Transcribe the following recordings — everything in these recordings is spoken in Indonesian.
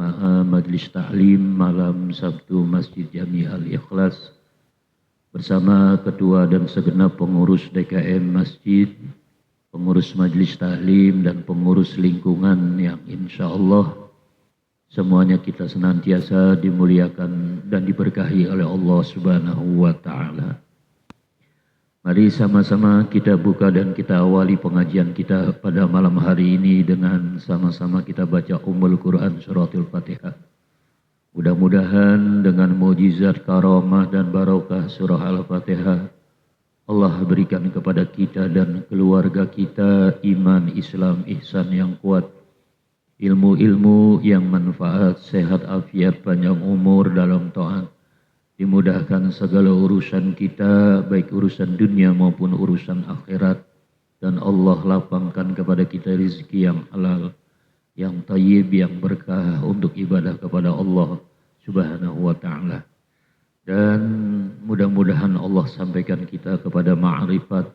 jamaah Majlis Ta'lim malam Sabtu Masjid Jami Al-Ikhlas bersama ketua dan segenap pengurus DKM Masjid, pengurus Majlis Ta'lim dan pengurus lingkungan yang insya Allah semuanya kita senantiasa dimuliakan dan diberkahi oleh Allah Subhanahu wa Ta'ala. Mari sama-sama kita buka dan kita awali pengajian kita pada malam hari ini dengan sama-sama kita baca Ummul Quran Suratul Fatihah. Mudah-mudahan dengan mukjizat, karamah dan barokah surah Al-Fatihah, Allah berikan kepada kita dan keluarga kita iman, Islam, ihsan yang kuat, ilmu-ilmu yang manfaat, sehat, afiat, panjang umur dalam taat. Dimudahkan segala urusan kita, baik urusan dunia maupun urusan akhirat. Dan Allah lapangkan kepada kita rezeki yang halal, yang tayyib, yang berkah untuk ibadah kepada Allah Subhanahu wa Ta'ala. Dan mudah-mudahan Allah sampaikan kita kepada ma'rifat,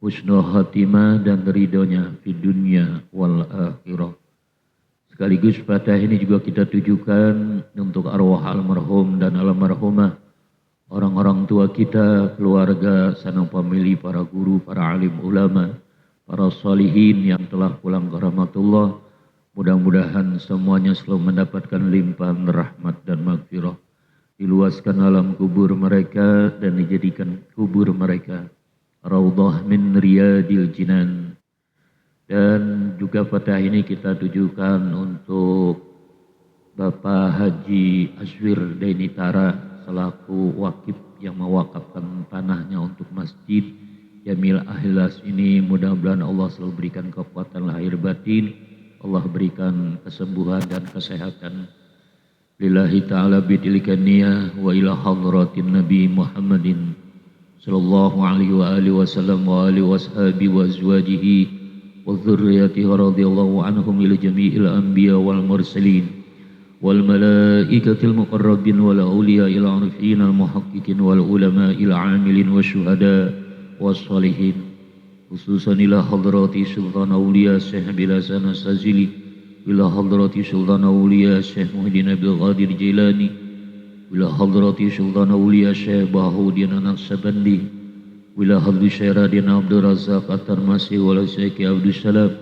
husnul khatimah dan ridhonya di dunia wal akhirah. Sekaligus Fatihah ini juga kita tujukan untuk arwah almarhum dan almarhumah, orang-orang tua kita, keluarga, sanak famili, para guru, para alim ulama, para salihin yang telah pulang ke rahmatullah. Mudah-mudahan semuanya selalu mendapatkan limpahan rahmat dan maghfirah. Diluaskan alam kubur mereka dan dijadikan kubur mereka raudhah min riyadil jinan. Dan juga Fatihah ini kita tujukan untuk Bapak Haji Aswir Denitara selaku wakif yang mewakafkan tanahnya untuk Masjid Jamil Ahlas ini. Mudah-mudahan Allah selalu berikan kekuatan lahir batin, Allah berikan kesembuhan dan kesehatan. Lillahi ta'ala bitilkan niyah wa ila hadratin Nabi Muhammadin sallallahu alaihi wa alihi wasallam wa alihi washabi wa azwajihi wa dzurriyyatihi radhiyallahu anhum ila jami'il anbiya wal mursalin wal malaikatil muqarrabin wal awliya il arifin al muhaqqiqin wal ulama il amilin wasyuhada was salihin, khususan ila hadrati sultan awliya Syekh Bilasan As-Sazili, ila hadrati sultan awliya Syekh Muhyiddin Abdul Qadir Jilani, ila hadrati sultan awliya Syekh Bahuddin An-Naqsabandi, wila hadri Syekh Radin Abdul Razak At-Tarmasi wala Syekh Abdul Salam,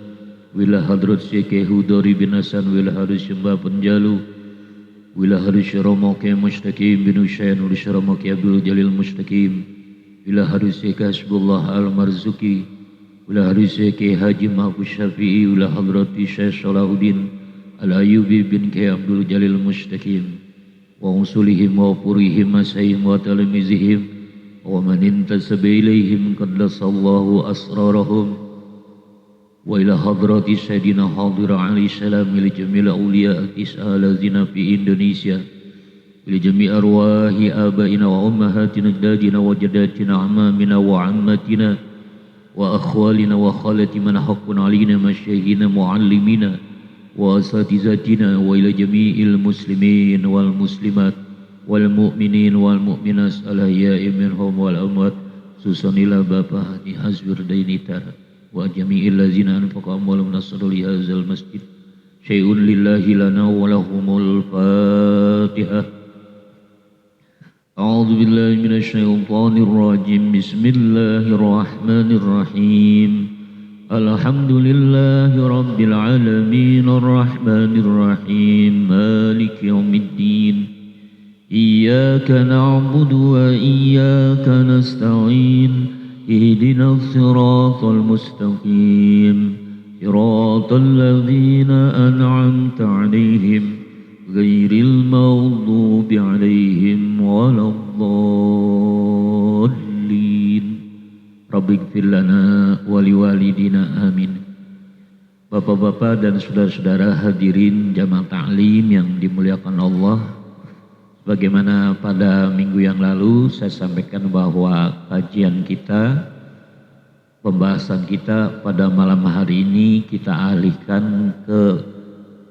wila hadrat Syekh Hudari bin Hasan, wila hadrat Syembah Penjalu, wila hadrat Syaramoke Mustaqim bin Husyain, wila Syaramoke Abdul Jalil Mustaqim, wila hadrat Syekh Hasbullah Al-Marzuki, wila hadrat Syekh Haji Mahfuz Syafi'i, wila hadrat Syekh Salahuddin Al-Ayubi bin K. Abdul Jalil Mustaqim, wa usulihim wa purihim masayhim wa talamizihim wa man intasaba ilaihim qaddasallahu asrarahum, wa ila hadrati Sayyidina Hadir alaihi salam ila jamil awliya al-tis'a lazina fi Indonesia, ila jami' arwahi abaina wa ummahatina ajdadina wa jaddatina amamina wa ammatina wa akhwalina wa khalati man haqqun alaina masyaihina muallimina wa asatizatina, wa ila jami'il muslimin wal muslimat wal mu'minin wal mu'minat al-ahya'i minhum wal amwat, khususan ila Bapak Haji Aswir Denitara wa jami'il ladzina anfaqu amwalahum nasru li hadzal masjid syai'un lillahi lana wa lahumul Fatihah. A'udzu billahi minasy syaithanir rajim. Bismillahirrahmanirrahim. Alhamdulillahi rabbil alamin arrahmanir rahim maliki yaumiddin. Iyyaka na'budu wa iyyaka nasta'in. Ihdinas siratal mustaqim. Siratal ladzina an'amta 'alaihim ghairil maghdubi 'alaihim waladdallin. Rabbighfir lana wa liwalidina amin. Bapak-bapak dan saudara-saudara hadirin jamaah ta'lim yang dimuliakan Allah, bagaimana pada minggu yang lalu saya sampaikan bahwa kajian kita, pembahasan kita pada malam hari ini kita alihkan ke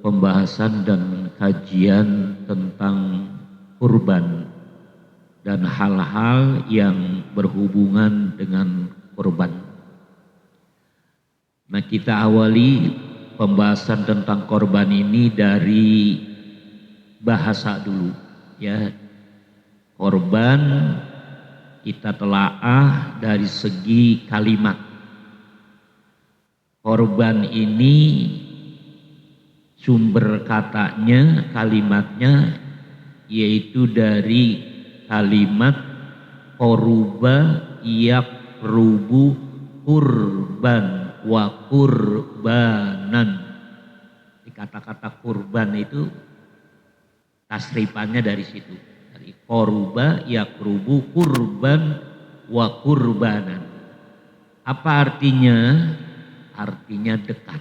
pembahasan dan kajian tentang kurban dan hal-hal yang berhubungan dengan kurban. Nah, kita awali pembahasan tentang kurban ini dari bahasa dulu ya. Korban kita telaah dari segi kalimat. Korban ini sumber katanya, kalimatnya yaitu dari kalimat koruba yakrubu kurban wa kurbanan. Di kata-kata kurban itu tasrifannya dari situ, dari koruba yakrubu kurban wa kurbanan. Apa artinya? Artinya dekat.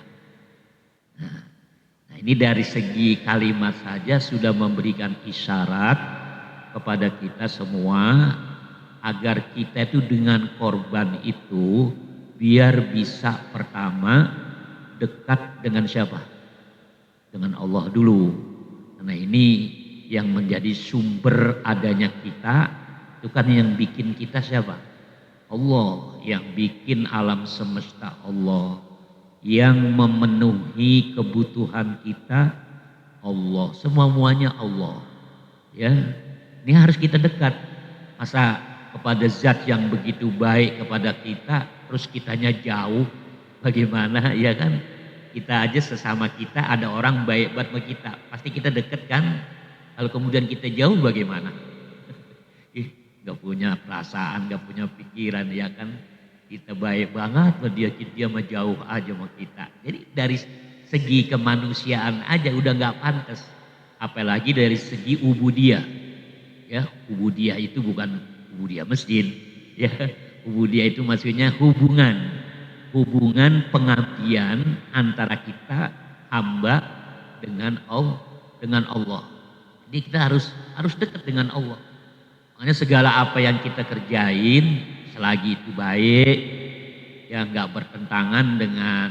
Nah, ini dari segi kalimat saja sudah memberikan isyarat kepada kita semua agar kita itu dengan korban itu biar bisa pertama dekat dengan siapa? Dengan Allah dulu. Karena ini yang menjadi sumber adanya kita, itu kan yang bikin kita siapa? Allah. Yang bikin alam semesta Allah. Yang memenuhi kebutuhan kita Allah. Semuanya Allah. Ya, ini harus kita dekat. Masa kepada zat yang begitu baik kepada kita terus kitanya jauh, bagaimana ya kan? Kita aja sesama kita ada orang baik buat sama kita, pasti kita deket kan? Kalau kemudian kita jauh bagaimana? Gak punya perasaan, gak punya pikiran ya kan? Kita baik banget sama dia mah jauh aja sama kita. Jadi dari segi kemanusiaan aja udah gak pantas, apalagi dari segi ubudiyah. Ya, ubudiyah itu bukan ubudiyah masjid, ya. Ubudiyah itu maksudnya hubungan pengabdian antara kita hamba dengan Allah. Jadi kita harus dekat dengan Allah. Makanya segala apa yang kita kerjain selagi itu baik, ya nggak bertentangan dengan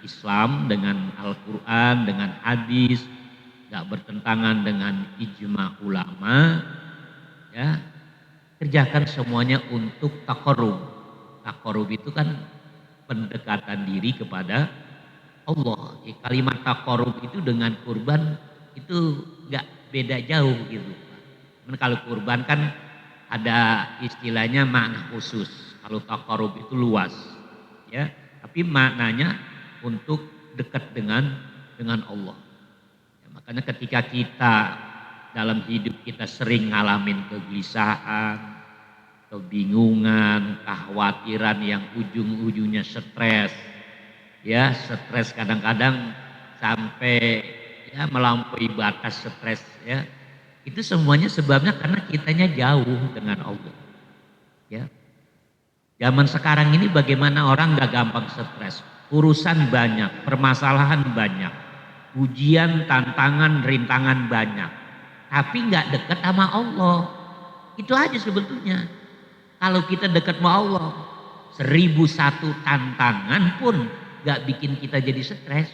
Islam, dengan Al-Quran, dengan hadis, nggak bertentangan dengan ijma ulama, ya kerjakan semuanya untuk taqarrub. Taqarrub itu kan pendekatan diri kepada Allah. Kalimat taqarrub itu dengan kurban itu nggak beda jauh gitu. Kalau kurban kan ada istilahnya makna khusus. Kalau taqarrub itu luas, ya. Tapi maknanya untuk dekat dengan Allah. Ya, makanya ketika kita dalam hidup kita sering ngalamin kegelisahan, kebingungan, kekhawatiran yang ujung-ujungnya stres. Ya, stres kadang-kadang sampai ya melampaui batas stres ya. Itu semuanya sebabnya karena kitanya jauh dengan Allah. Ya. Zaman sekarang ini bagaimana orang gak gampang stres. Urusan banyak, permasalahan banyak. Ujian, tantangan, rintangan banyak. Tapi gak dekat sama Allah. Itu aja sebetulnya. Kalau kita dekat sama Allah, 1001 tantangan pun gak bikin kita jadi stres.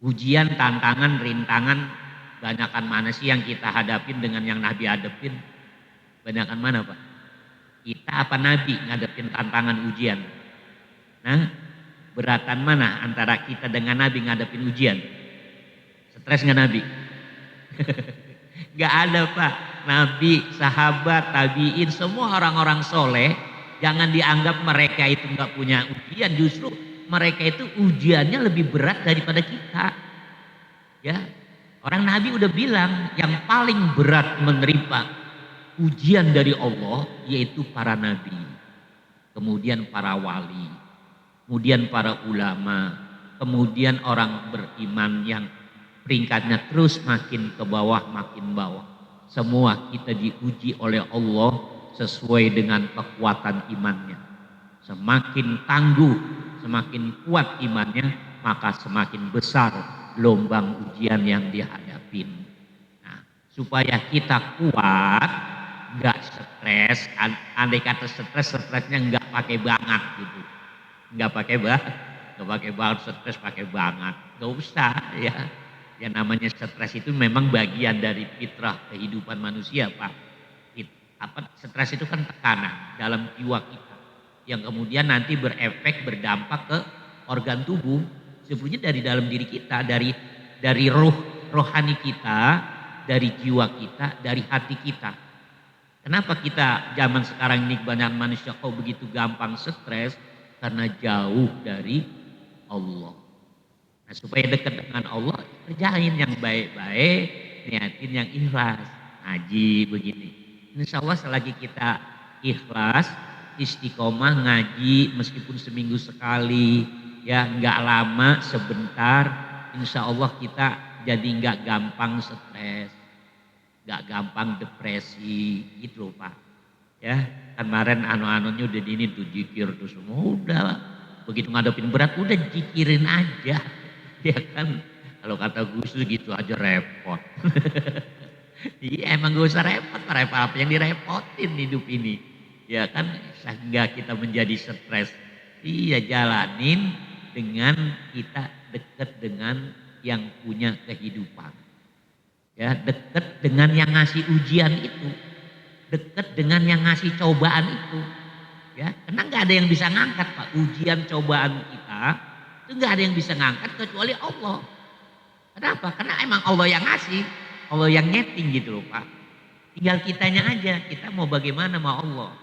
Ujian, tantangan, rintangan, banyakan mana sih yang kita hadapin dengan yang Nabi hadapin? Banyakan mana Pak? Kita apa Nabi ngadepin tantangan ujian? Nah, beratan mana antara kita dengan Nabi ngadepin ujian? Stres nggak Nabi? Gak ada Pak. Nabi, sahabat, tabiin, semua orang-orang soleh, jangan dianggap mereka itu nggak punya ujian. Justru mereka itu ujiannya lebih berat daripada kita. Ya, orang Nabi udah bilang yang paling berat menerima ujian dari Allah yaitu para nabi, kemudian para wali, kemudian para ulama, kemudian orang beriman yang peringkatnya terus makin ke bawah, makin bawah. Semua kita diuji oleh Allah sesuai dengan kekuatan imannya. Semakin tangguh, semakin kuat imannya, maka semakin besar gelombang ujian yang dihadapin. Nah, supaya kita kuat, nggak stres. Andai kata stresnya nggak pakai banget gitu, nggak pakai banget stres, pakai banget, nggak usah ya. Yang namanya stres itu memang bagian dari fitrah kehidupan manusia Pak. Stres itu kan tekanan dalam jiwa kita yang kemudian nanti berefek, berdampak ke organ tubuh. Sebetulnya dari dalam diri kita, dari rohani kita, dari jiwa kita, dari hati kita. Kenapa kita zaman sekarang ini banyak manusia kok begitu gampang stres? Karena jauh dari Allah. Nah, supaya dekat dengan Allah, kerjain yang baik-baik, niatin yang ikhlas. Ngaji begini. Insya Allah selagi kita ikhlas, istiqomah ngaji meskipun seminggu sekali, ya nggak lama, sebentar, insya Allah kita jadi nggak gampang stres, nggak gampang depresi, gitu loh Pak. Ya kemarin anu-anunya udah dini tuh jikir tuh semua udah, begitu ngadepin berat udah jikirin aja. Ya kan, kalau kata Gus gitu aja repot. Iya emang gak usah repot, apa yang direpotin hidup ini. Ya kan, sehingga kita menjadi stres. Iya jalanin dengan kita dekat dengan yang punya kehidupan. Ya dekat dengan yang ngasih ujian itu. Dekat dengan yang ngasih cobaan itu. Ya, karena nggak ada yang bisa ngangkat Pak, ujian cobaan kita itu nggak ada yang bisa ngangkat kecuali Allah. Kenapa? Karena emang Allah yang ngasih, Allah yang nyeting gitu loh Pak. Tinggal kitanya aja, kita mau bagaimana sama Allah.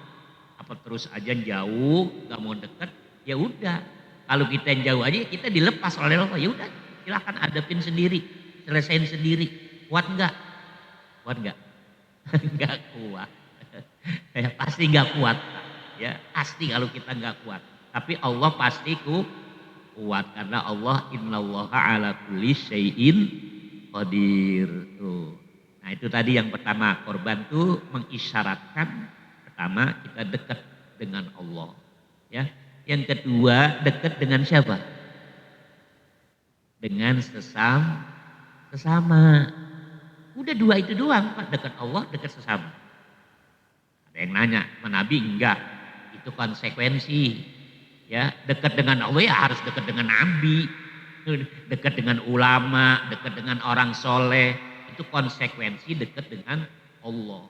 Apa terus aja jauh, nggak mau deket, ya udah. Kalau kita yang jauh aja, kita dilepas oleh Allah. Ya udah, silakan hadapin sendiri, selesain sendiri. Kuat nggak? Kuat nggak? Nggak kuat. Ya, pasti nggak kuat. Ya pasti kalau kita nggak kuat. Tapi Allah pasti kuat karena Allah innallaha ala kulli syai'in qadir. Tuh. Nah itu tadi yang pertama, korban tuh mengisyaratkan pertama kita dekat dengan Allah. Ya. Yang kedua dekat dengan siapa? Dengan sesama. Udah dua itu doang Pak, dekat Allah, dekat sesama. Ada yang nanya, Nabi enggak? Itu konsekuensi. Ya, dekat dengan Allah ya harus dekat dengan Nabi, dekat dengan ulama, dekat dengan orang soleh, itu konsekuensi dekat dengan Allah.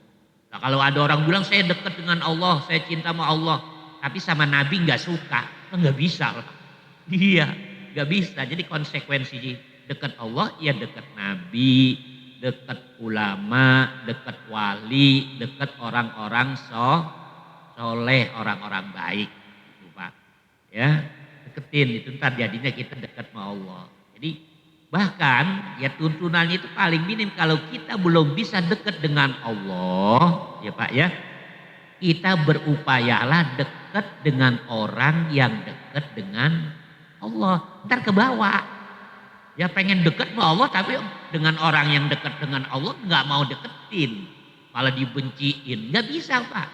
Nah, kalau ada orang bilang saya dekat dengan Allah, saya cinta sama Allah, tapi sama Nabi nggak suka, nggak bisa lah. Iya, nggak bisa. Jadi konsekuensi dekat Allah ya dekat Nabi, dekat ulama, dekat wali, dekat orang-orang soleh, orang-orang baik. Ya deketin itu ntar jadinya kita dekat sama Allah. Jadi bahkan ya tuntunannya itu paling minim kalau kita belum bisa dekat dengan Allah ya Pak ya, kita berupayalah dekat dengan orang yang dekat dengan Allah. Ntar ke bawah ya, pengen dekat sama Allah tapi dengan orang yang dekat dengan Allah nggak mau deketin, malah dibenciin, nggak bisa Pak.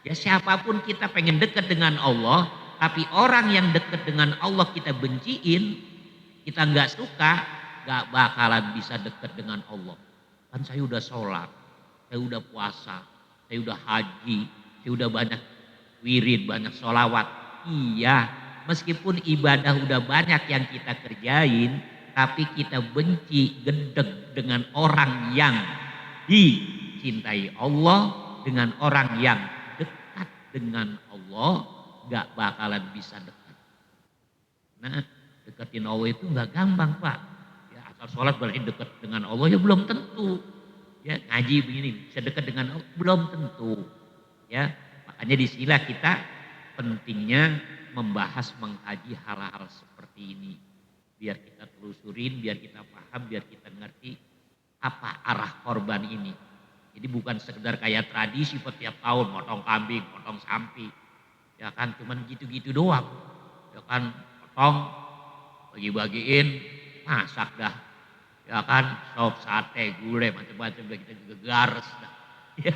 Ya siapapun kita pengen dekat dengan Allah, tapi orang yang dekat dengan Allah kita benciin, kita nggak suka, nggak bakalan bisa dekat dengan Allah. Kan saya udah sholat, saya udah puasa, saya udah haji, saya udah banyak wirid, banyak sholawat. Iya, meskipun ibadah udah banyak yang kita kerjain, tapi kita benci, gedeg dengan orang yang dicintai Allah, dengan orang yang dekat dengan Allah, gak bakalan bisa dekat. Nah deketin Allah itu gak gampang Pak. Ya asal sholat berarti dekat dengan Allah ya belum tentu. Ya ngaji begini bisa dekat dengan Allah belum tentu. Ya makanya disinilah kita pentingnya membahas mengkaji hal-hal seperti ini. Biar kita telusurin, biar kita paham, biar kita ngerti apa arah korban ini. Jadi bukan sekedar kayak tradisi setiap tahun potong kambing, potong sapi. Ya kan cuman gitu-gitu doang. Ya kan potong, bagi-bagiin, masak dah. Ya kan sop, sate, gulai, macam-macam kita juga gares dah. Ya,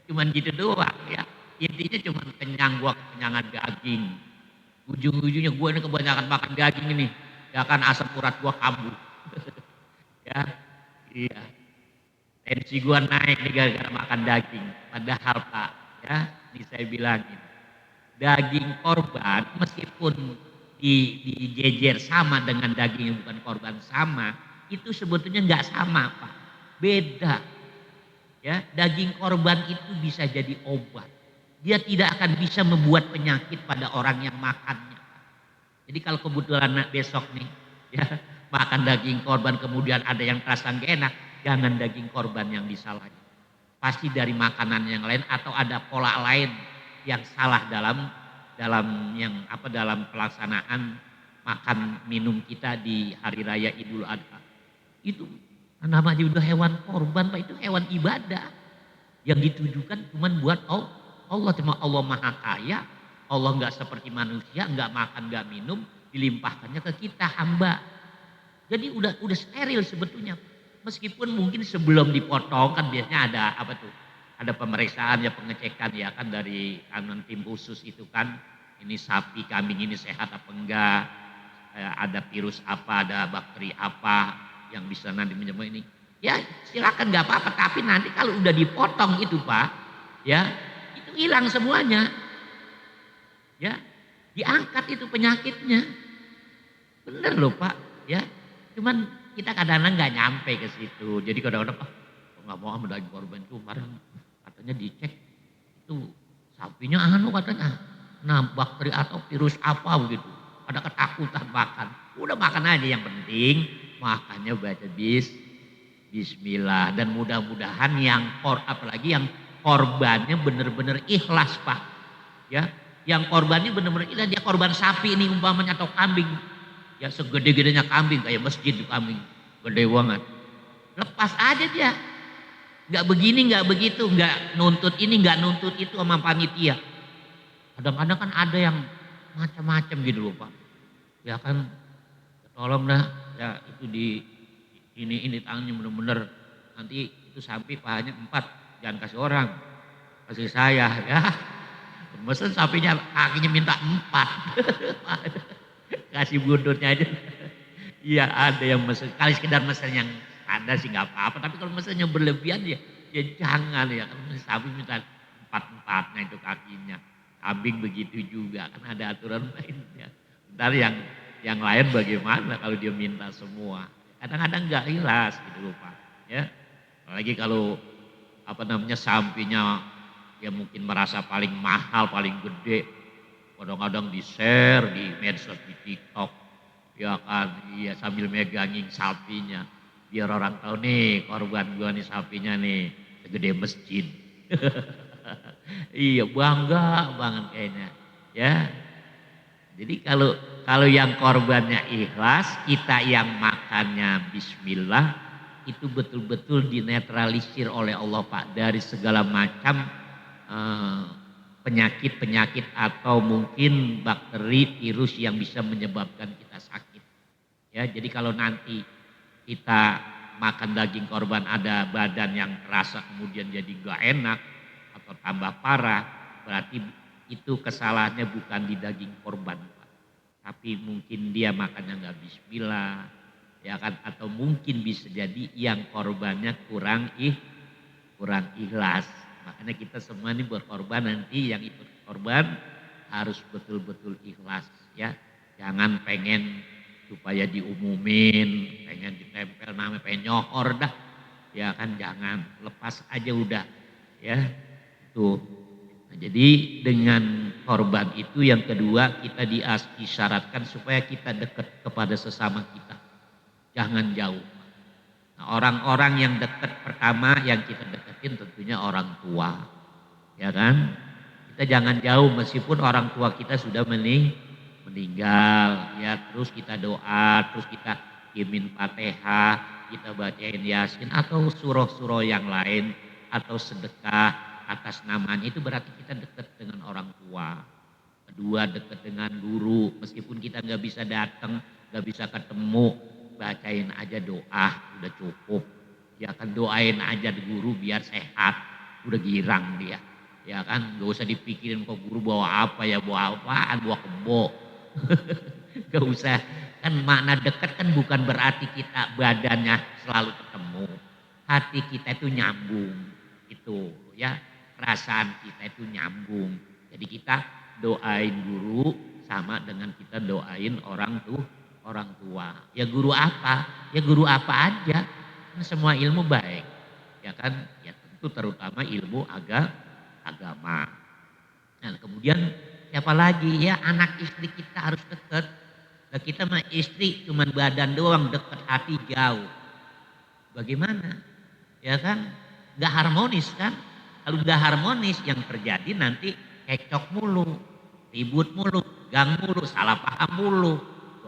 cuman gitu doang ya. Intinya cuman kenyang, gua kenyangan daging. Ujung-ujungnya gua ini kebanyakan makan daging ini. Ya kan asam urat gua kambuh. Ya, iya. Tensi gua naik nih gara-gara makan daging. Padahal Pak, ya, ini saya bilangin. Daging korban meskipun dijejer sama dengan daging yang bukan korban sama, itu sebetulnya nggak sama Pak, beda. Ya, daging korban itu bisa jadi obat. Dia tidak akan bisa membuat penyakit pada orang yang makannya. Jadi kalau kebetulan besok nih, ya makan daging korban kemudian ada yang terasa gak enak, jangan daging korban yang disalahin. Pasti dari makanan yang lain atau ada pola lain yang salah dalam dalam pelaksanaan makan minum kita di hari raya Idul Adha. Itu namanya udah hewan korban, Pak, itu hewan ibadah yang ditujukan cuman buat Allah. Cuma Allah Maha Kaya, Allah nggak seperti manusia, nggak makan, nggak minum, dilimpahkannya ke kita hamba. Jadi udah steril sebetulnya. Meskipun mungkin sebelum dipotong kan biasanya ada apa tuh? Ada pemeriksaan ya, pengecekan ya kan dari kanan tim khusus itu kan. Ini sapi kambing ini sehat apa enggak? Ada virus apa, ada bakteri apa yang bisa nanti menyebabkan ini. Ya silakan nggak apa-apa, tapi nanti kalau udah dipotong itu Pak, ya itu hilang semuanya. Ya, diangkat itu penyakitnya. Bener loh Pak, ya. Cuman kita kadang-kadang nggak nyampe ke situ. Jadi kadang-kadang nggak mau sama daging korban itu kemarin katanya dicek itu sapinya katanya. Nah bakteri atau virus apa begitu. Ada ketakutan makan. Udah makan aja yang penting makannya baca bismillah dan mudah-mudahan apalagi yang korbannya bener-bener ikhlas Pak. Ya, yang korbannya bener-bener ikhlas, dia korban sapi ini umpamanya atau kambing. Ya segede-gedenya kambing kayak masjid kambing. Gede banget. Lepas aja dia. Nggak begini, nggak begitu, nggak nuntut ini, nggak nuntut itu sama panitia. Kadang-kadang kan ada yang macam-macam gitu loh Pak. Ya kan, tolong dah, ya itu ini tangannya bener-bener nanti itu sapi pahanya 4, jangan kasih orang, kasih saya ya. Mesen sapinya kakinya minta 4, kasih bundurnya aja. Iya ada yang mesen, kali sekedar mesen yang ada sih nggak apa-apa, tapi kalau mesennya berlebihan ya jangan ya. Kalau sapi minta 4-4-nya itu kakinya, kambing begitu juga kan ada aturan mainnya. Ntar yang lain bagaimana kalau dia minta semua? Kadang-kadang nggak jelas gitu loh Pak. Ya, apalagi kalau apa namanya sapinya ya mungkin merasa paling mahal, paling gede, kadang-kadang di-share di medsos, di TikTok, ya kan, iya sambil megangin sapinya, biar orang tahu nih korban gua nih sapinya nih, segede masjid. Iya bangga banget kayaknya, ya. Jadi kalau yang korbannya ikhlas, kita yang makannya bismillah, itu betul-betul dinetralisir oleh Allah Pak dari segala macam eh, penyakit-penyakit atau mungkin bakteri, virus yang bisa menyebabkan kita sakit. Ya, jadi kalau nanti kita makan daging korban ada badan yang terasa kemudian jadi gak enak atau tambah parah, berarti itu kesalahannya bukan di daging korban, Pak. Tapi mungkin dia makannya nggak bismillah, ya kan? Atau mungkin bisa jadi yang korbannya kurang ikhlas. Makanya kita semua ini berkorban nanti yang ikut korban harus betul-betul ikhlas ya. Jangan pengen supaya diumumin, pengen ditempel namanya, pengen nyohor dah. Ya kan jangan, lepas aja udah ya. Tuh. Nah, jadi dengan korban itu yang kedua kita disyaratkan supaya kita dekat kepada sesama kita. Jangan jauh. Nah, orang-orang yang dekat pertama yang kita deketin tentunya orang tua. Ya kan? Kita jangan jauh meskipun orang tua kita sudah meninggal. Ya, terus kita doa, terus kita kirimin Fatihah, kita bacain Yasin atau surah-surah yang lain atau sedekah atas namanya, itu berarti kita dekat dengan orang tua. Kedua dekat dengan guru, meskipun kita nggak bisa datang, nggak bisa ketemu, bacain aja doa udah cukup. Ya kan doain aja di guru biar sehat, udah girang dia. Ya kan gak usah dipikirin kok guru bawa apa ya, bawa apaan, bawa kebo. Gak usah, kan makna dekat kan bukan berarti kita badannya selalu ketemu. Hati kita itu nyambung, itu ya, perasaan kita itu nyambung. Jadi kita doain guru sama dengan kita doain orang tua. Ya guru apa? Ya guru apa aja. Kan semua ilmu baik. Ya kan? Ya tentu terutama ilmu agama. Nah kemudian siapa lagi? Ya anak istri kita harus dekat. Lah kita mah istri cuman badan doang, deket hati jauh. Bagaimana? Ya kan? Gak harmonis kan? Kalau gak harmonis yang terjadi nanti cekcok mulu, ribut mulu, gang mulu, salah paham mulu.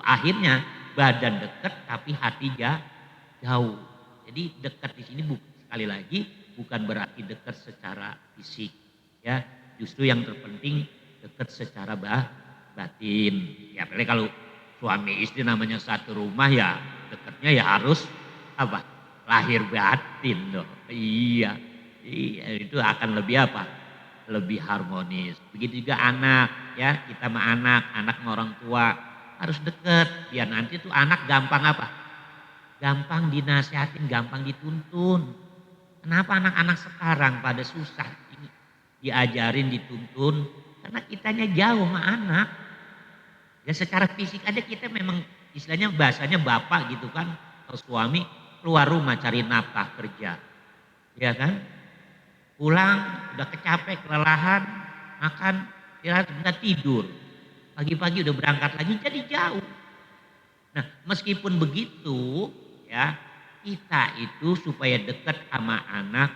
Akhirnya badan deket tapi hati jauh. Jadi dekat di sini sekali lagi bukan berarti dekat secara fisik, ya. Justru yang terpenting dekat secara batin. Ya, apalagi kalau suami istri namanya satu rumah ya dekatnya ya harus apa? Lahir batin dong. Iya, iya itu akan lebih apa? Lebih harmonis. Begitu juga anak, ya kita sama anak sama orang tua harus deket. Biar nanti tuh anak gampang apa? Gampang dinasihatin, gampang dituntun. Kenapa anak-anak sekarang pada susah diajarin, dituntun? Karena kitanya jauh sama anak. Ya secara fisik aja kita memang istilahnya bahasanya bapak gitu kan. Atau suami keluar rumah cari nafkah kerja. Ya kan? Pulang udah kecapek, kelelahan, makan, istirahat, udah tidur. Pagi-pagi udah berangkat lagi jadi jauh. Nah meskipun begitu ya kita itu supaya dekat sama anak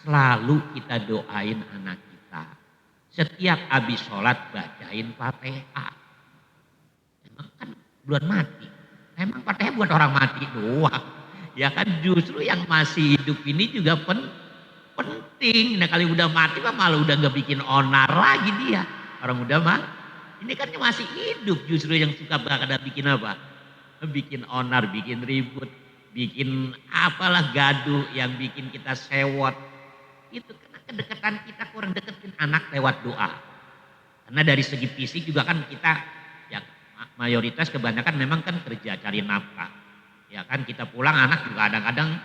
selalu kita doain anak kita. Setiap habis sholat bacain Fatihah. Emang kan belum mati. Emang Fatihah buat orang mati doang. Ya kan justru yang masih hidup ini juga penting. Nah kalau udah mati mah malah udah gak bikin onar lagi dia. Orang udah mah ini kan masih hidup justru yang suka ada bikin apa? Bikin onar, bikin ribut, bikin apalah gaduh yang bikin kita sewot. Itu karena kedekatan kita kurang deketin anak lewat doa. Karena dari segi fisik juga kan kita ya mayoritas kebanyakan memang kan kerja cari nafkah. Ya kan kita pulang anak juga kadang-kadang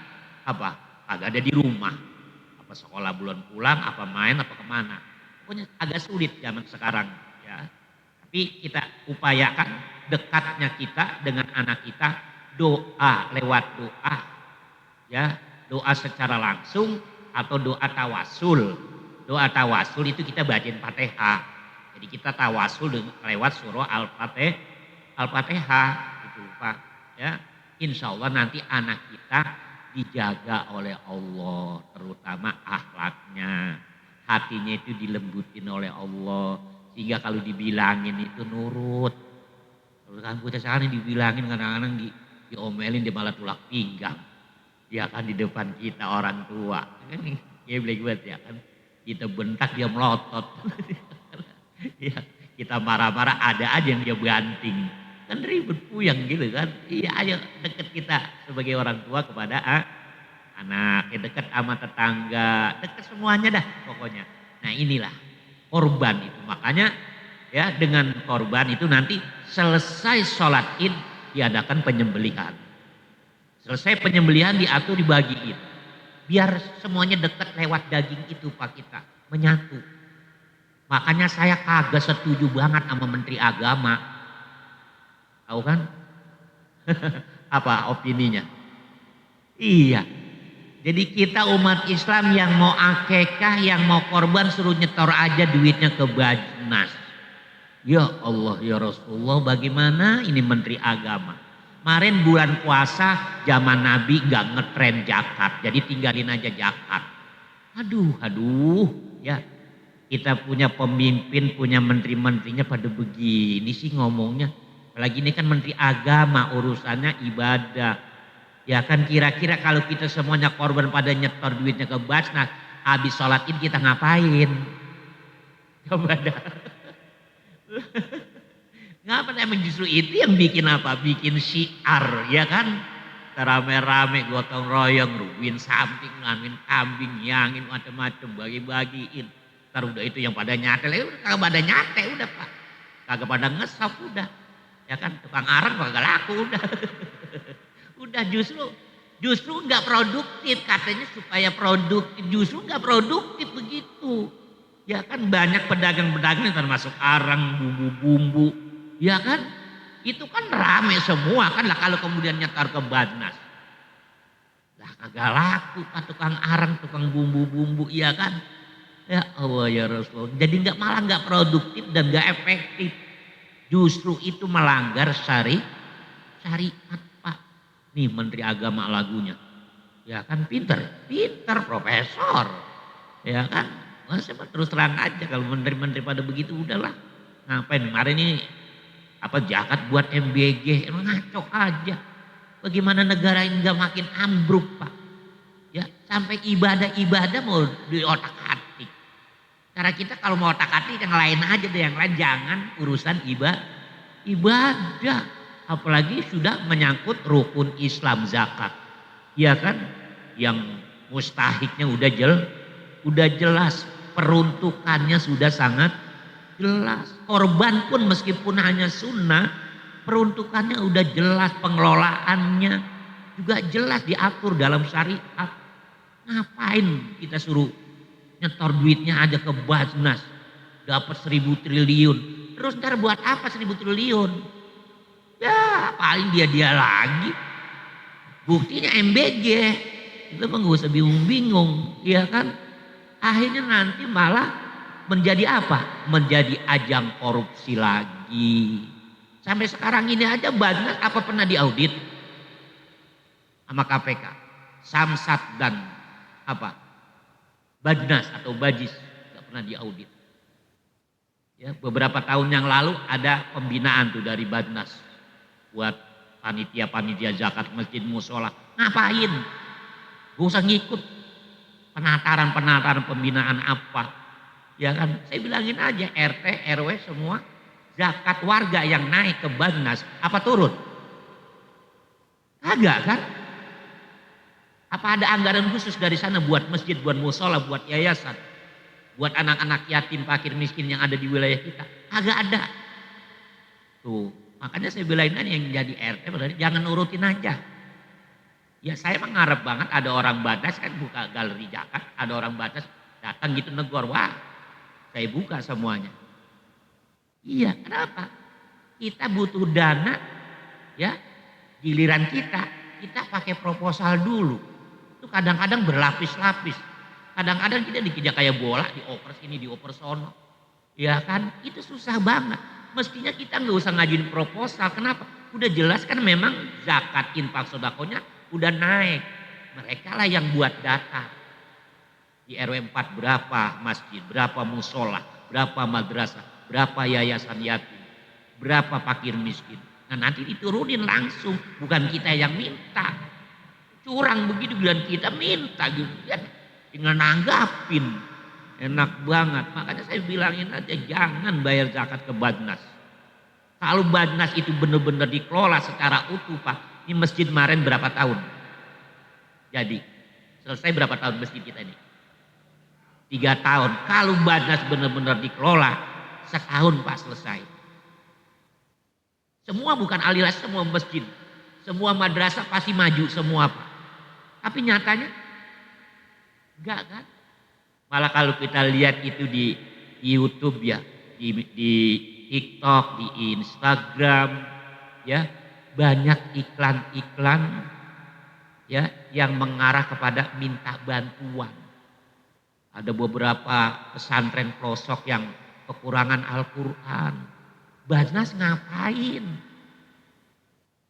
apa? Agak ada di rumah. Apa sekolah bulan pulang, apa main, apa kemana. Pokoknya agak sulit zaman sekarang ya. Tapi kita upayakan dekatnya kita dengan anak kita doa lewat doa ya, doa secara langsung atau doa tawasul. Doa tawasul itu kita bacain Fatihah. Jadi kita tawasul lewat surah Al-Fatihah gitu Pak ya. Insya Allah nanti anak kita dijaga oleh Allah, terutama akhlaknya, hatinya itu dilembutin oleh Allah sehingga kalau dibilangin itu nurut. Kalau kan kita sekarang dibilangin kadang-kadang diomelin dia malah tulak pinggang. Dia kan di depan kita orang tua. Kan geblek banget ya kan. Kita bentak dia melotot. Ya, kita marah-marah ada aja yang dia banting. Kan ribet puyeng gitu kan. Iya ayo deket kita sebagai orang tua kepada anak. Ya deket sama tetangga. Deket semuanya dah pokoknya. Nah inilah korban itu. Makanya ya dengan korban itu nanti selesai sholat id diadakan penyembelihan. Selesai penyembelihan diatur dibagiin. Biar semuanya dekat lewat daging itu Pak kita. Menyatu. Makanya saya kagak setuju banget sama Menteri Agama. Tahu kan? Apa opininya? Iya. Jadi kita umat Islam yang mau akekah, yang mau korban suruh nyetor aja duitnya ke Bajnas. Ya Allah ya Rasulullah bagaimana ini Menteri Agama. Kemarin bulan puasa zaman Nabi gak ngetren zakat. Jadi tinggalin aja zakat. Aduh ya. Kita punya pemimpin, punya menteri-menterinya pada begini sih ngomongnya. Apalagi ini kan Menteri Agama urusannya ibadah. Ya kan kira-kira kalau kita semuanya korban pada nyetor duitnya ke Basnas, habis sholat id kita ngapain? Coba dah. Ngapa emang justru itu yang bikin apa? Bikin syiar ya kan? Rame-rame gotong royong, rubuhin samping, ngamin kambing, nyangin macam-macam, bagi-bagiin. Ntar udah itu yang pada nyatel, ya udah kagak pada nyatel udah Pak. Kagak pada ngesop udah. Ya kan tukang arang kagak laku udah. Udah justru nggak produktif katanya supaya produktif justru nggak produktif begitu ya kan banyak pedagang-pedagang termasuk arang bumbu-bumbu ya kan itu kan rame semua kan lah kalau kemudian nyetar ke Badnas lah kagak laku kan tukang arang tukang bumbu-bumbu ya kan ya Allah ya Rasulullah jadi malah nggak produktif dan nggak efektif Justru itu melanggar syariat Pak. Nih Menteri Agama lagunya. Ya kan pinter profesor. Ya kan, saya terus terang aja kalau menteri-menteri pada begitu udahlah. Ngapain kemarin ini zakat buat MBG, emang ngaco aja. Bagaimana negara ini nggak makin ambruk Pak? Ya sampai ibadah mau diotak-atik. Cara kita kalau mau otak-atik yang lain aja deh, yang lain jangan urusan ibadah. Apalagi sudah menyangkut rukun Islam zakat. Ya kan? Yang mustahiknya udah jelas, peruntukannya sudah sangat jelas. Korban pun meskipun hanya sunnah, peruntukannya udah jelas, pengelolaannya juga jelas diatur dalam syariat. Ngapain kita suruh nyetor duitnya aja ke Basnas, dapat 1.000 triliun. Terus ntar buat apa 1.000 triliun? Ya paling dia lagi. Buktinya MBG. Itu mah gak usah bingung-bingung, ya kan? Akhirnya nanti malah menjadi apa? Menjadi ajang korupsi lagi. Sampai sekarang ini aja Basnas apa pernah diaudit sama KPK? Samsat dan Basnas atau Bajis gak pernah diaudit. Ya, beberapa tahun yang lalu ada pembinaan tuh dari Basnas buat panitia zakat masjid musola. Ngapain? Gak usah ngikut penataran pembinaan apa. Ya kan, saya bilangin aja RT, RW semua zakat warga yang naik ke Basnas apa turun? Kagak kan? Apa ada anggaran khusus dari sana buat masjid, buat musola, buat yayasan, buat anak-anak yatim, fakir, miskin yang ada di wilayah kita? Kagak ada. Tuh, makanya saya bilangin aja yang jadi RT berarti jangan nurutin aja. Ya saya mengharap banget ada orang Basnas kan buka galeri zakat, ada orang Basnas datang gitu negor, wah saya buka semuanya. Iya, kenapa? Kita butuh dana, ya giliran kita pakai proposal dulu. Itu kadang-kadang berlapis-lapis. Kadang-kadang kita dikejar kayak bola, dioper sini, dioper sono. Ya kan, itu susah banget. Mestinya kita nggak usah ngajuin proposal. Kenapa? Udah jelas kan memang zakat infak sodakonya udah naik. Mereka lah yang buat data. Di RW 4 berapa masjid, berapa musola, berapa madrasah, berapa yayasan yatim, berapa fakir miskin. Nah nanti diturunin langsung, bukan kita yang minta. Curang begitu bilang kita minta gitu. Ya, tinggal nanggapin. Enak banget. Makanya saya bilangin aja jangan bayar zakat ke Basnas. Kalau Basnas itu benar-benar dikelola secara utuh Pak. Ini masjid kemarin berapa tahun? Jadi selesai berapa tahun masjid kita ini? 3 tahun. Kalau Basnas benar-benar dikelola setahun Pak selesai. Semua bukan alilas, semua masjid, semua madrasah pasti maju semua Pak. Tapi nyatanya enggak kan? Malah kalau kita lihat itu di YouTube ya, di TikTok, di Instagram, ya banyak iklan-iklan ya yang mengarah kepada minta bantuan. Ada beberapa pesantren pelosok yang kekurangan Al-Quran. Basnas ngapain?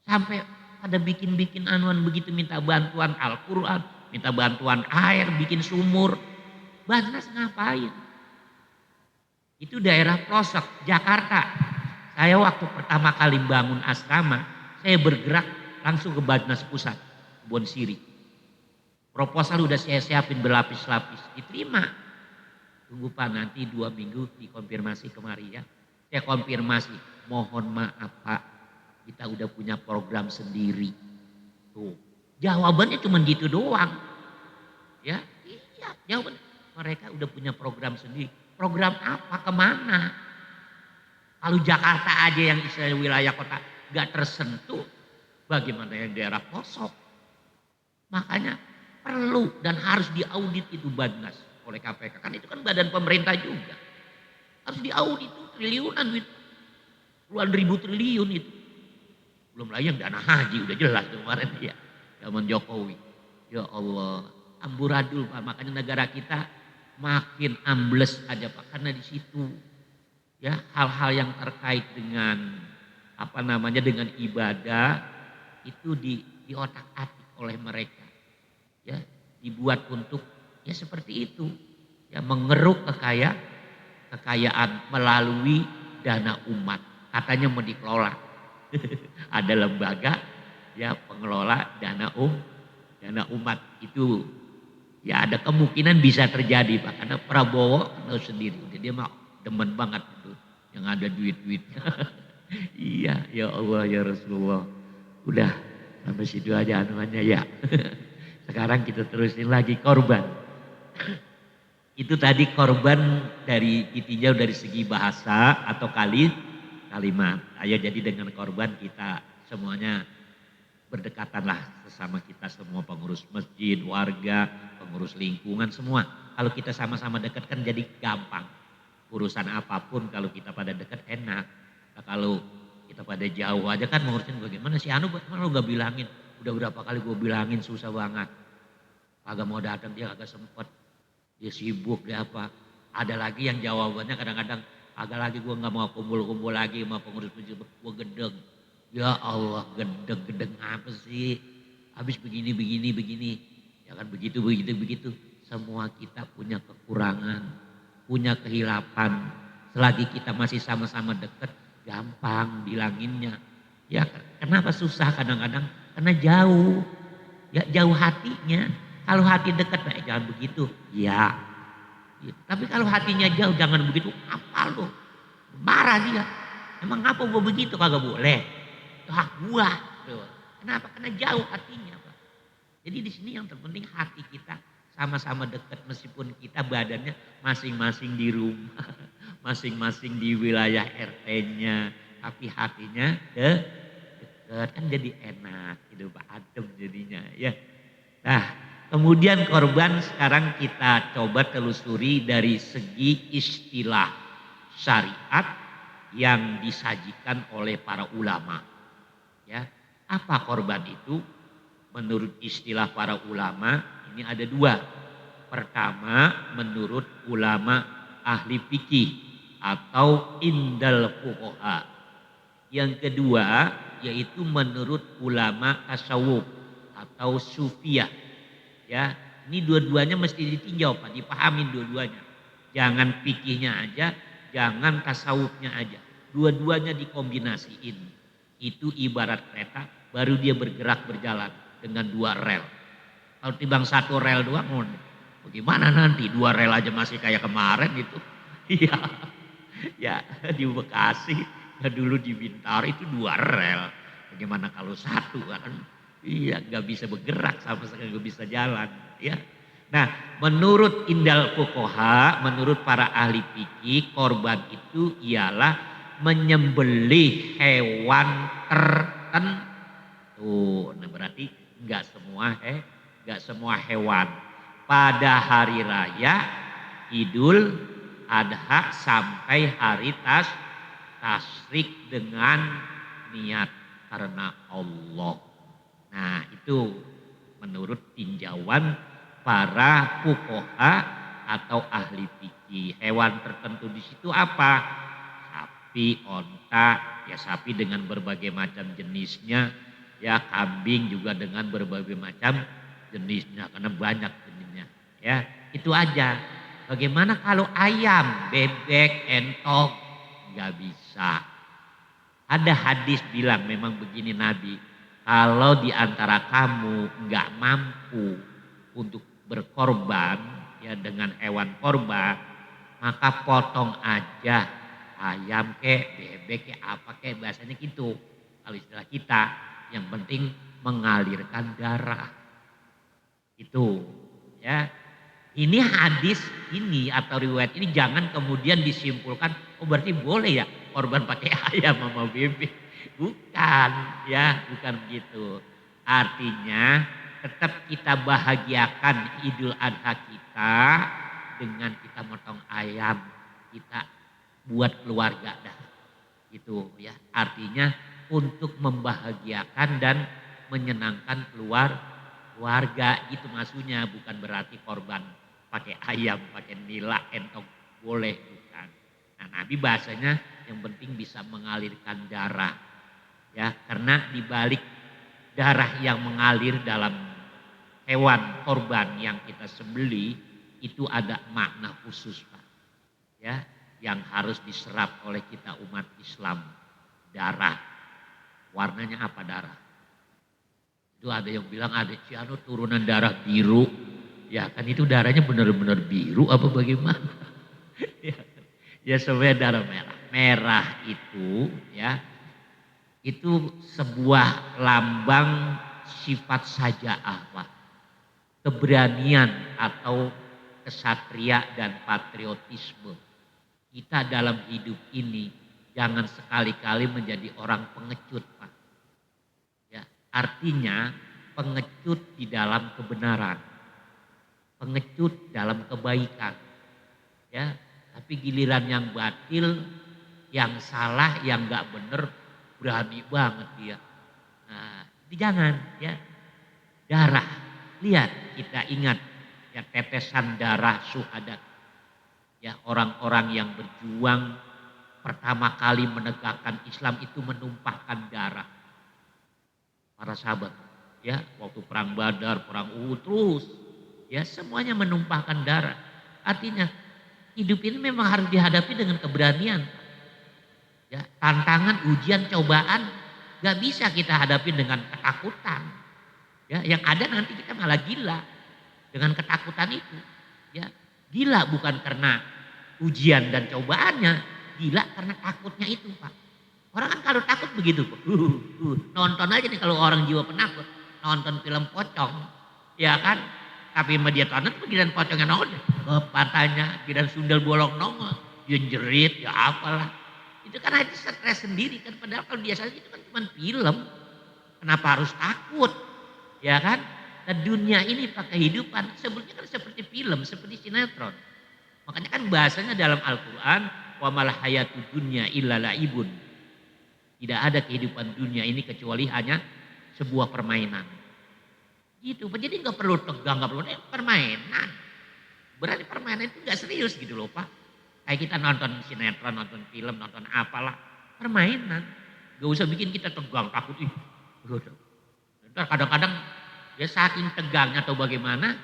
Sampai pada bikin-bikin anuan begitu minta bantuan Al-Quran, minta bantuan air, bikin sumur. Basnas ngapain? Itu daerah pelosok Jakarta. Saya waktu pertama kali bangun asrama, saya bergerak langsung ke Basnas Pusat, Kebon Siri. Proposal udah saya siapin berlapis-lapis, diterima. Tunggu Pak nanti 2 minggu dikonfirmasi kemari ya. Saya konfirmasi, mohon maaf Pak, kita udah punya program sendiri. Tuh, jawabannya cuma gitu doang. Ya, iya, jawaban mereka udah punya program sendiri. Program apa? Kemana? Kalau Jakarta aja yang istilah wilayah kota gak tersentuh, bagaimana yang daerah pelosok? Makanya perlu dan harus diaudit itu Basnas oleh KPK. Kan itu kan badan pemerintah juga. Harus diaudit itu triliunan duit. Puluhan ribu triliun itu. Belum lagi yang dana haji udah jelas kemarin ya. Zaman Jokowi. Ya Allah, amburadul Pak. Makanya negara kita makin ambles aja Pak karena di situ. ya hal-hal yang terkait dengan dengan ibadah itu diotak-atik oleh mereka, ya dibuat untuk ya seperti itu, ya mengeruk kekayaan melalui dana umat, katanya mau dikelola. Ada lembaga ya pengelola dana umat itu, ya ada kemungkinan bisa terjadi Pak, karena Prabowo tahu sendiri dia mah demen banget itu yang ada duit-duitnya. Iya, ya Allah ya Rasulullah. Udah sampai situ aja anuannya ya. Sekarang kita terusin lagi korban. Itu tadi korban dari ditinjau dari segi bahasa atau kalimat. Ayo jadi dengan korban kita semuanya berdekatanlah sesama kita semua, pengurus masjid, warga, pengurus lingkungan semua. Kalau kita sama-sama dekat kan jadi gampang. Urusan apapun kalau kita pada dekat enak. Nah, kalau kita pada jauh aja kan ngurusin bagaimana si Anu lu gak bilangin. Udah berapa kali gue bilangin susah banget. Kagak mau datang dia kagak sempet. Dia sibuk dia apa. Ada lagi yang jawabannya kadang-kadang agak lagi gue gak mau kumpul-kumpul lagi sama pengurus masjid. Gue gedeng. Ya Allah gedeng apa sih. Habis begini. Ya kan begitu. Semua kita punya kekurangan. Punya kehilapan, selagi kita masih sama-sama dekat, gampang bilanginnya. Ya kenapa susah kadang-kadang? Karena jauh, ya jauh hatinya. Kalau hati dekat, jangan begitu. Ya, tapi kalau hatinya jauh jangan begitu. Apa lo? Marah dia. Emang ngapa gue begitu? Kagak boleh. Itu hak gua. Kenapa? Karena jauh hatinya Pak. Jadi di sini yang terpenting hati kita sama-sama dekat meskipun kita badannya masing-masing di rumah, masing-masing di wilayah RT-nya, tapi hatinya dekat kan jadi enak, hidup adem jadinya ya. Nah, kemudian korban sekarang kita coba telusuri dari segi istilah syariat yang disajikan oleh para ulama. Ya, apa korban itu? Menurut istilah para ulama ini ada dua. Pertama menurut ulama ahli fikih atau indal fuqaha. Yang kedua yaitu menurut ulama tasawuf atau sufiyah. Ya, ini dua-duanya mesti ditinjau Pak, dipahamin dua-duanya. Jangan fikihnya aja, jangan tasawufnya aja. Dua-duanya dikombinasiin. Itu ibarat kereta baru dia bergerak berjalan dengan dua rel. Kalau timbang satu rel doang, bagaimana nanti? Dua rel aja masih kayak kemarin itu. Iya, ya di Bekasi, ya dulu di Bintaro itu dua rel. Bagaimana kalau satu kan? Iya, nggak bisa bergerak sama sekali, nggak bisa jalan. Ya. Nah, menurut indal fuqaha, menurut para ahli fikih, korban itu ialah menyembelih hewan tertentu. Nah, berarti nggak semua hewan pada hari raya Idul Adha sampai hari tasrik dengan niat karena Allah. Nah, itu menurut tinjauan para fuqaha atau ahli fikih. Hewan tertentu di situ apa? Sapi, onta, ya sapi dengan berbagai macam jenisnya, ya kambing juga dengan berbagai macam jenisnya karena banyak jenisnya. Ya, itu aja. Bagaimana kalau ayam, bebek, entok? Nggak bisa. Ada hadis bilang memang begini Nabi, kalau di antara kamu nggak mampu untuk berkorban ya dengan hewan korban, maka potong aja ayam kek, bebek kek, apa kek, bahasanya gitu. Kalau istilah kita, yang penting mengalirkan darah. Itu ya. Ini hadis ini atau riwayat ini jangan kemudian disimpulkan, oh berarti boleh ya korban pakai ayam sama bebek. Bukan ya, bukan begitu. Artinya tetap kita bahagiakan Idul Adha kita dengan kita motong ayam, kita buat keluarga dah. Itu ya. Artinya untuk membahagiakan dan menyenangkan keluarga itu maksudnya, bukan berarti korban pakai ayam, pakai nila, entok boleh bukan. Nah, Nabi bahasanya yang penting bisa mengalirkan darah. Ya, karena di balik darah yang mengalir dalam hewan korban yang kita sembelih itu ada makna khusus, Pak. Ya, yang harus diserap oleh kita umat Islam. Darah. Warnanya apa darah? Itu ada yang bilang ada Ciano turunan darah biru. Ya kan itu darahnya benar-benar biru apa bagaimana? Ya, ya sebenarnya darah merah. Merah itu ya itu sebuah lambang sifat sajaah, Pak. Keberanian atau kesatria dan patriotisme. Kita dalam hidup ini jangan sekali-kali menjadi orang pengecut, Pak. Ya, artinya pengecut di dalam kebenaran, pengecut dalam kebaikan. Ya, tapi giliran yang batil, yang salah, yang nggak bener, berani banget dia. Nah, jangan ya. Darah, lihat kita ingat ya tetesan darah syuhada. Ya orang-orang yang berjuang pertama kali menegakkan Islam itu menumpahkan darah. Para sahabat ya waktu perang Badar, perang Uhud terus ya semuanya menumpahkan darah. Artinya hidup ini memang harus dihadapi dengan keberanian. Ya, tantangan, ujian, cobaan gak bisa kita hadapi dengan ketakutan. Ya, yang ada nanti kita malah gila dengan ketakutan itu. Ya, gila bukan karena ujian dan cobaannya, gila karena takutnya itu, Pak. Orang kan kalau takut begitu, Pak. Nonton aja nih kalau orang jiwa penakut, nonton film pocong, ya kan? Tapi media tonton begitu pocongnya nongol, patahnya, giliran sundel bolong nongol, dia jerit, ya apalah. Itu kan itu stres sendiri kan, padahal kalau biasanya itu kan cuma film. Kenapa harus takut? Ya kan? Nah dunia ini pakai kehidupan sebetulnya kan seperti film, seperti sinetron. Makanya kan bahasanya dalam Al-Quran, wa mal hayatud dunya illa laibun. Tidak ada kehidupan dunia ini kecuali hanya sebuah permainan. Gitu, jadi nggak perlu tegang, nggak perlu permainan. Berarti permainan itu nggak serius gitu loh, Pak. Kayak kita nonton sinetron, nonton film, nonton apalah, permainan. Gak usah bikin kita tegang, takut. Ntar kadang-kadang ya saking tegangnya atau bagaimana,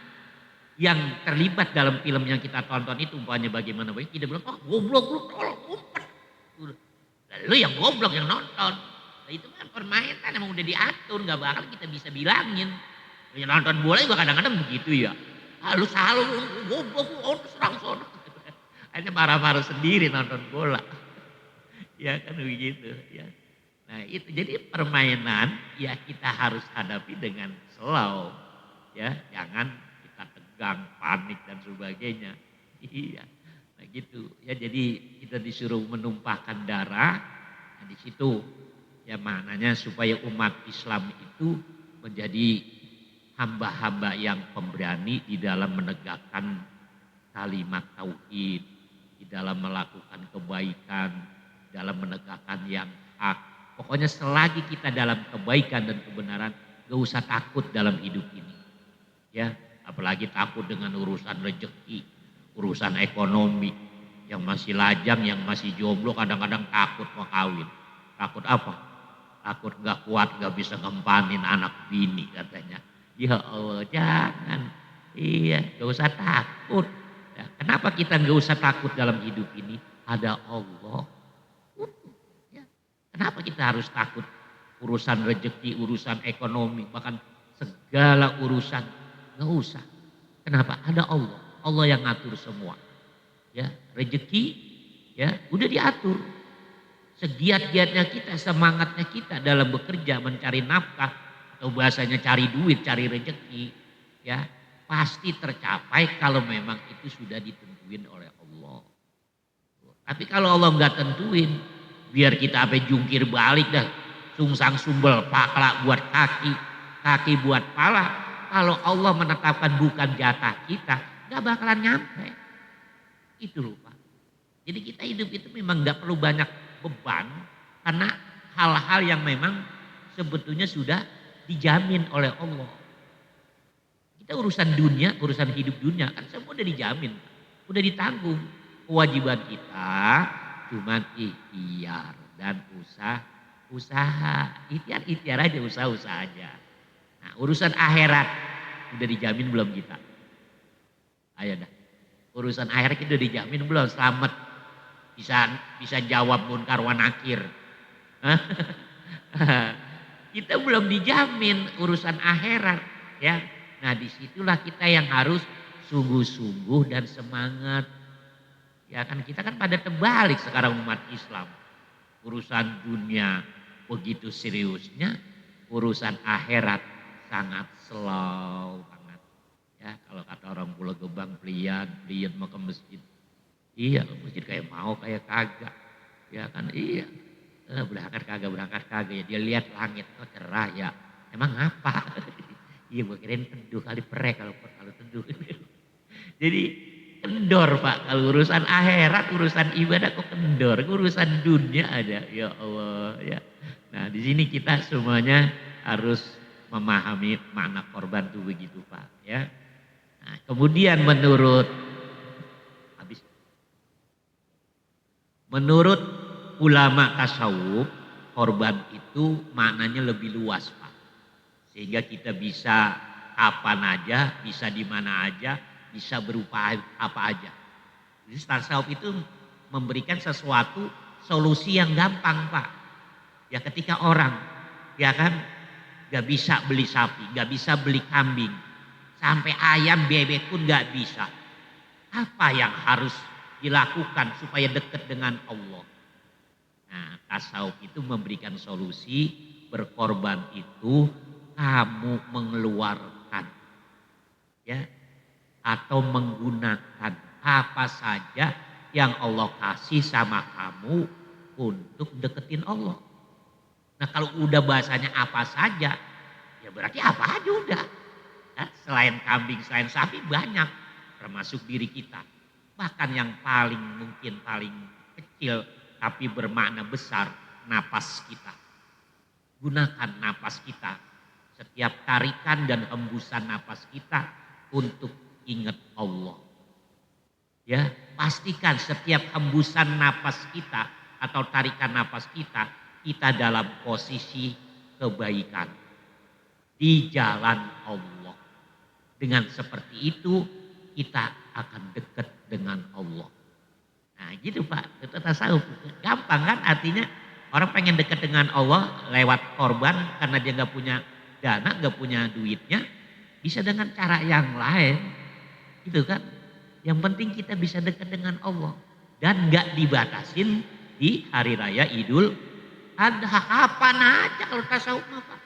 yang terlibat dalam film yang kita tonton itu umpamanya bagaimana, kita bilang, oh goblok lu tolong umpet. Lu yang goblok yang nonton. Nah, itu kan permainan emang udah diatur, gak bakal kita bisa bilangin. Ya, nonton bola juga kadang-kadang begitu ya. Lu salah, lu goblok, lu serang sono. Hanya marah-marah sendiri nonton bola. Ya kan begitu ya. Nah itu jadi permainan ya kita harus hadapi dengan slow. Ya jangan kita tegang, panik dan sebagainya. Iya. Nah gitu ya jadi kita disuruh menumpahkan darah. Nah, di situ ya maknanya supaya umat Islam itu menjadi hamba-hamba yang pemberani di dalam menegakkan kalimat tauhid, di dalam melakukan kebaikan, dalam menegakkan yang hak. Pokoknya selagi kita dalam kebaikan dan kebenaran, gak usah takut dalam hidup ini. Ya, apalagi takut dengan urusan rezeki, urusan ekonomi. Yang masih lajang, yang masih jomblo kadang-kadang takut mau kawin. Takut apa? Takut gak kuat, gak bisa ngempanin anak bini katanya. Ya Allah, jangan. Iya, gak usah takut. Ya, kenapa kita gak usah takut dalam hidup ini? Ada Allah. Ya, kenapa kita harus takut? Urusan rezeki, urusan ekonomi, bahkan segala urusan. Gak usah. Kenapa? Ada Allah. Allah yang ngatur semua. Ya, rezeki ya udah diatur. Segiat-giatnya kita, semangatnya kita dalam bekerja mencari nafkah atau bahasanya cari duit, cari rezeki, ya pasti tercapai kalau memang itu sudah ditentuin oleh Allah. Tapi kalau Allah nggak tentuin, biar kita apa jungkir balik dah, sungsang sumbel, pala buat kaki, kaki buat pala. Kalau Allah menetapkan bukan jatah kita, nggak bakalan nyampe. Itu loh Pak. Jadi kita hidup itu memang nggak perlu banyak beban karena hal-hal yang memang sebetulnya sudah dijamin oleh Allah. Kita urusan dunia, urusan hidup dunia kan semua udah dijamin, udah ditanggung. Kewajiban kita cuman ikhtiar dan usaha. Ikhtiar aja, usaha aja. Nah, urusan akhirat udah dijamin belum kita? Ayo dah. Urusan akhirat itu udah dijamin belum? Selamat. Bisa jawab munkar wa nakir. Kita belum dijamin urusan akhirat, ya. Nah, disitulah kita yang harus sungguh-sungguh dan semangat. Ya kan, kita kan pada terbalik sekarang umat Islam. Urusan dunia begitu seriusnya, urusan akhirat sangat slow banget. Ya, kalau kata orang Pulau Gebang, pelian mau ke masjid. Iya, ke masjid kayak mau kayak kagak. Ya kan, iya. Berangkat kagak ya. Dia lihat langit, oh cerah ya. Emang apa? Iya, gue kirain teduh kali perek kalau teduh. Jadi kendor Pak, kalau urusan akhirat, urusan ibadah kok kendor, urusan dunia ada, ya Allah ya. Nah, di sini kita semuanya harus memahami makna korban itu begitu Pak ya. Nah, kemudian menurut ulama tasawuf, korban itu maknanya lebih luas Pak. Sehingga kita bisa kapan aja, bisa di mana aja, bisa berupa apa aja. Jadi tasawuf itu memberikan sesuatu solusi yang gampang Pak. Ya ketika orang, ya kan, gak bisa beli sapi, gak bisa beli kambing, sampai ayam bebek pun gak bisa. Apa yang harus dilakukan supaya dekat dengan Allah? Nah, tasawuf itu memberikan solusi, berkorban itu kamu mengeluarkan ya atau menggunakan apa saja yang Allah kasih sama kamu untuk deketin Allah. Nah, kalau udah bahasanya apa saja, ya berarti apa aja udah. Ya, selain kambing, selain sapi banyak, termasuk diri kita. Bahkan yang mungkin paling kecil tapi bermakna besar, napas kita. Gunakan napas kita. Setiap tarikan dan hembusan napas kita untuk ingat Allah. Ya, pastikan setiap hembusan napas kita atau tarikan napas kita dalam posisi kebaikan di jalan Allah. Dengan seperti itu kita akan dekat dengan Allah. Nah gitu Pak, itu tasawuf. Gampang kan, artinya orang pengen dekat dengan Allah lewat korban karena dia gak punya dana, gak punya duitnya. Bisa dengan cara yang lain gitu kan. Yang penting kita bisa dekat dengan Allah. Dan gak dibatasin di hari raya Idul Adha. Kapan aja kalau tasawuf Pak.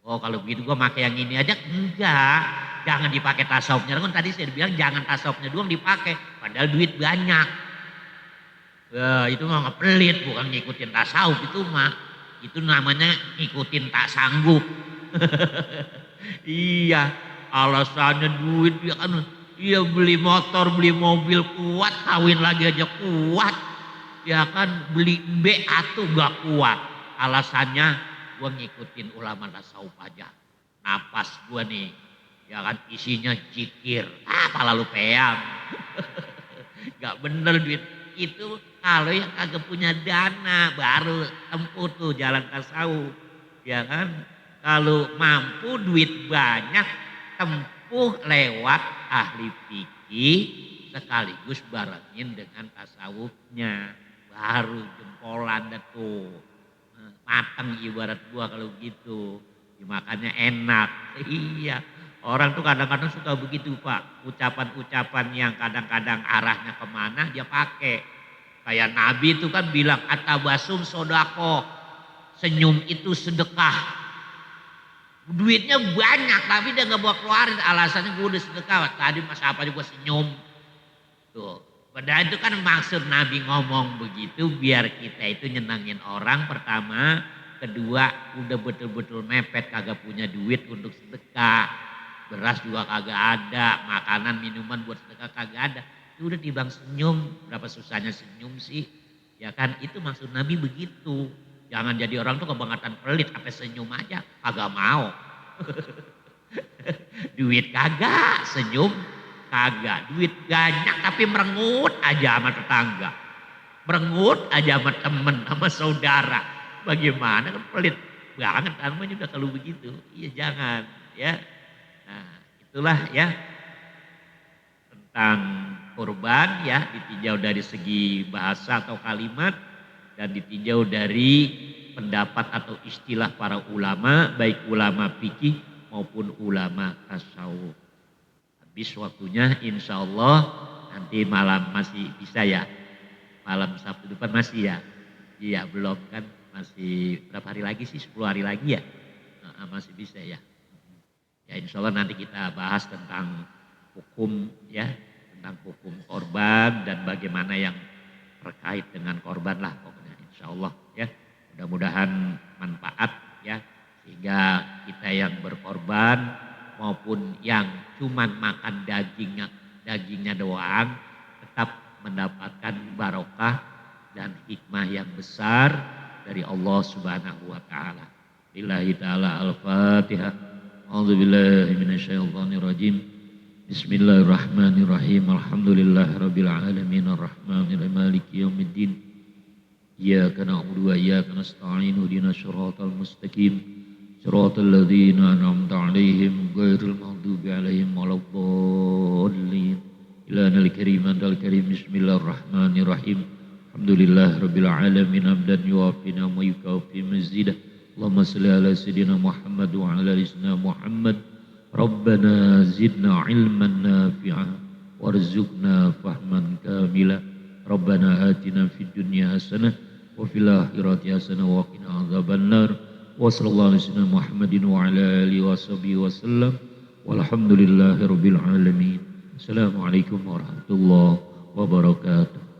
Oh kalau begitu gue pakai yang ini aja. Enggak, jangan dipakai tasawufnya. Kan tadi saya bilang jangan tasawufnya doang dipakai. Padahal duit banyak. Itu mah nggak pelit, bukan ngikutin tasawuf itu mah. Itu namanya ngikutin tak sanggup. Iya, alasannya duit ya kan. Iya beli motor, beli mobil kuat, kawin lagi aja kuat. Ya kan beli B1 gak kuat. Alasannya gue ngikutin ulama tasawuf aja. Napas gue nih, ya kan isinya zikir. Pala lu peyang. Gak bener duit itu kalau yang kagak punya dana baru tempuh tuh jalan tasawuf. Ya kan, kalau mampu duit banyak tempuh lewat ahli fikih sekaligus barengin dengan tasawufnya. Baru jempolan dah tuh. Mateng ibarat gua kalau gitu. Dimakannya enak. Iya. Orang tuh kadang-kadang suka begitu Pak. Ucapan-ucapan yang kadang-kadang arahnya kemana dia pakai. Kayak Nabi itu kan bilang atabasum sodako. Senyum itu sedekah. Duitnya banyak tapi dia gak bawa keluarin. Alasannya gue udah sedekah. Tadi masa apa juga senyum. Tuh. Padahal itu kan maksud Nabi ngomong begitu biar kita itu nyenangin orang pertama. Kedua udah betul-betul mepet kagak punya duit untuk sedekah. Beras juga kagak ada, makanan minuman buat sedekah kagak ada. Itu udah dibang senyum, berapa susahnya senyum sih. Ya kan itu maksud Nabi begitu. Jangan jadi orang tuh kebangetan pelit, apa senyum aja, kagak mau. Duit kagak, senyum kagak. Duit banyak tapi merengut aja sama tetangga. merengut aja sama temen, sama saudara. Bagaimana kan pelit banget namanya udah kalau begitu. Iya jangan ya. Nah, itulah ya tentang kurban ya, ditinjau dari segi bahasa atau kalimat dan ditinjau dari pendapat atau istilah para ulama, baik ulama fikih maupun ulama tasawuf. Habis waktunya insya Allah nanti malam masih bisa ya, malam Sabtu depan masih ya. Iya belum kan, masih berapa hari lagi sih, 10 hari lagi ya. Masih bisa ya. Ya insya Allah nanti kita bahas tentang hukum ya, tentang hukum korban dan bagaimana yang terkait dengan korban lah pokoknya insya Allah ya. Mudah-mudahan manfaat ya, sehingga kita yang berkorban maupun yang cuman makan dagingnya doang tetap mendapatkan barokah dan hikmah yang besar dari Allah Subhanahu wa taala. Billahi taala al-Fatihah. A'udzubillahi minasyaitonirrajim. Bismillahirrahmanirrahim. Alhamdulillahirabbil alamin arrahmanirrahim maliki yaumiddin. Iyyaka na'budu wa iyyaka nasta'in ihdinas siratal mustaqim siratal ladzina an'amta 'alaihim ghairil maghdubi 'alaihim waladdallin. Ilanal karim antal karim. Bismillahirrahmanirrahim. Alhamdulillahirabbil alamin hamdan yuwafi wa yukafi mazidah. Allahumma shalli ala sayyidina Muhammad wa ala ali sayyidina Muhammad. Rabbana zidna ilman nafi'an warzuqna fahman kamila. Rabbana atina fid dunya hasanah wa fil akhirati hasanah wa qina adzabannar. Wa sallallahu alaihi wasallam Muhammadin wa ala alihi washabihi wasallam. Walhamdulillahirabbil alamin. Assalamualaikum warahmatullahi wabarakatuh.